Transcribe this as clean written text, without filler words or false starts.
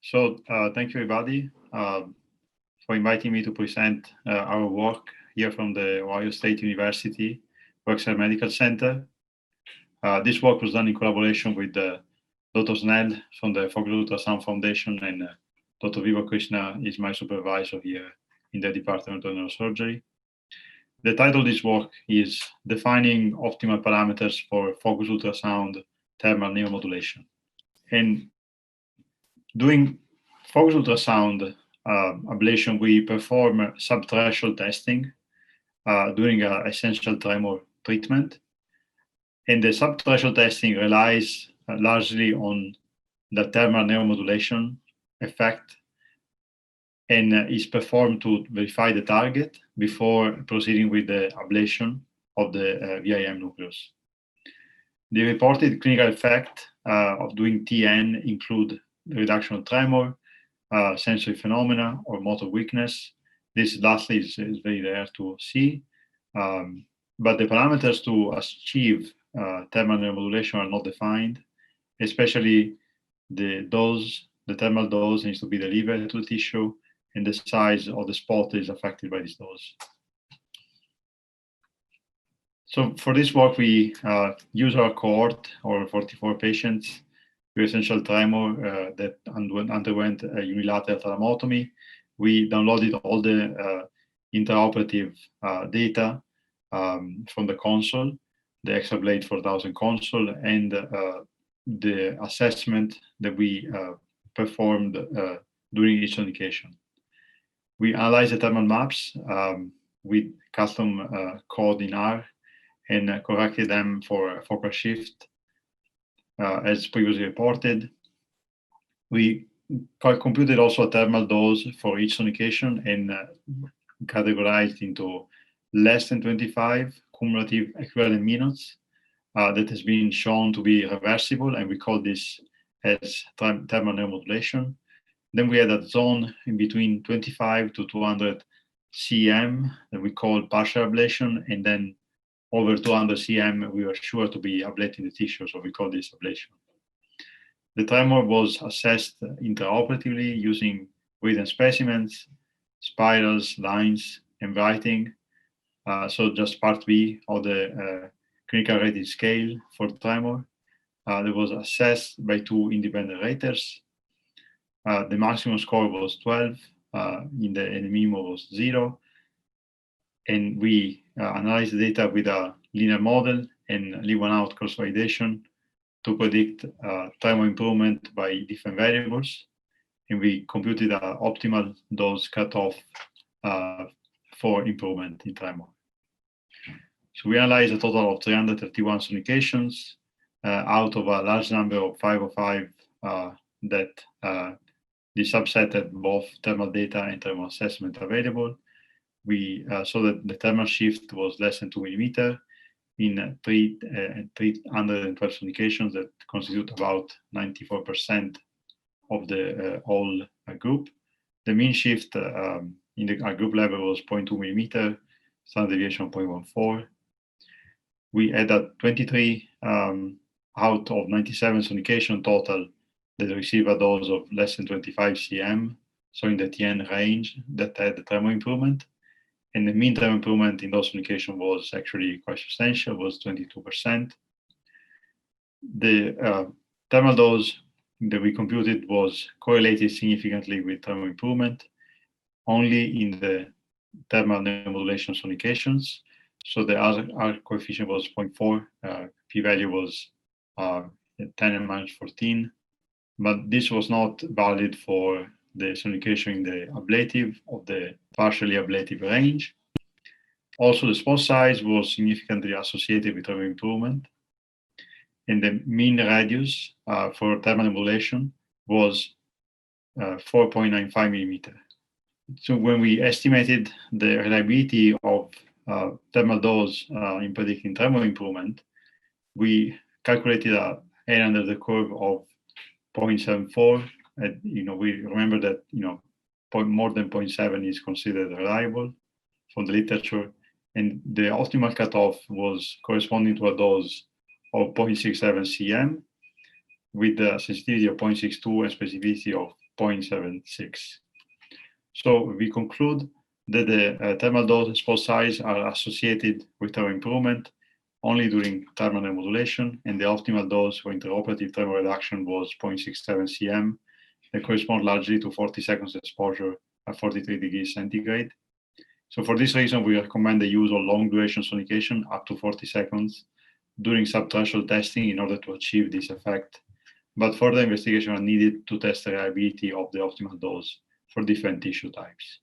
Thank you, everybody, for inviting me to present our work here from the Ohio State University Wexner Medical Center. This work was done in collaboration with Dr. Snell from the Focus Ultrasound Foundation, and Dr. Viva Krishna is my supervisor here in the Department of Neurosurgery. The title of this work is Defining Optimal Parameters for Focus Ultrasound Thermal Neuromodulation. And doing focus ultrasound ablation, we perform subthreshold testing during an essential tremor treatment. And the subthreshold testing relies largely on the thermal neuromodulation effect and is performed to verify the target before proceeding with the ablation of the VIM nucleus. The reported clinical effect of doing TN include reduction of tremor, sensory phenomena, or motor weakness. This lastly is very rare to see, but the parameters to achieve thermal neuromodulation are not defined, especially the dose. The thermal dose needs to be delivered to the tissue, and the size of the spot is affected by this dose. So for this work, we use our cohort, or 44 patients with essential tremor that underwent a unilateral thalamotomy. We downloaded all the intraoperative data from the console, the Exablade 4000 console, and the assessment that we performed during each indication. We analyzed the thermal maps with custom code in R and corrected them for focal shift as previously reported. We computed also a thermal dose for each sonication and categorized into less than 25 cumulative equivalent minutes that has been shown to be reversible, and we call this as thermal neuromodulation. Then we had a zone in between 25 to 200 cm that we call partial ablation, and then over 200 cm we were sure to be ablating the tissue, so we call this ablation. The tremor was assessed intraoperatively using written specimens, spirals, lines, and writing. So just part B of the clinical rating scale for tremor. That was assessed by two independent raters. The maximum score was 12, and the minimum was 0. And we analyzed the data with a linear model and leave-one-out cross-validation to predict tremor improvement by different variables. And we computed an optimal dose cutoff for improvement in tremor. So we analyzed a total of 331 sonications out of a large number of 505 that the subset had both thermal data and thermal assessment available. We saw that the thermal shift was less than 2 millimeter in 312 sonications that constitute about 94% of the whole group. The mean shift in the group level was 0.2 millimeter, standard deviation of 0.14. We had 23 out of 97 sonication total that received a dose of less than 25 cm, so in the TN range, that had the tremor improvement. And the mean tremor improvement in those sonications was actually quite substantial, was 22%. The thermal dose that we computed was correlated significantly with tremor improvement only in the thermal neuromodulation sonications. So the R coefficient was 0.4, p-value was 10^-14, but this was not valid for the sonication in the ablative of the partially ablative range. Also, the spot size was significantly associated with tremor improvement, and the mean radius for thermal embolation was 4.95 millimeter. So when we estimated the reliability of thermal dose in predicting tremor improvement, we calculated an area under the curve of 0.74. We remember that more than 0.7 is considered reliable from the literature, and the optimal cutoff was corresponding to a dose of 0.67 cm with the sensitivity of 0.62 and specificity of 0.76. So we conclude that the thermal dose and spot size are associated with thermal improvement only during thermal neuromodulation, and the optimal dose for intraoperative thermal reduction was 0.67 cm. That corresponds largely to 40 seconds exposure at 43 degrees centigrade. So for this reason, we recommend the use of long duration sonication up to 40 seconds during subthreshold testing in order to achieve this effect. But further investigation are needed to test the reliability of the optimal dose for different tissue types.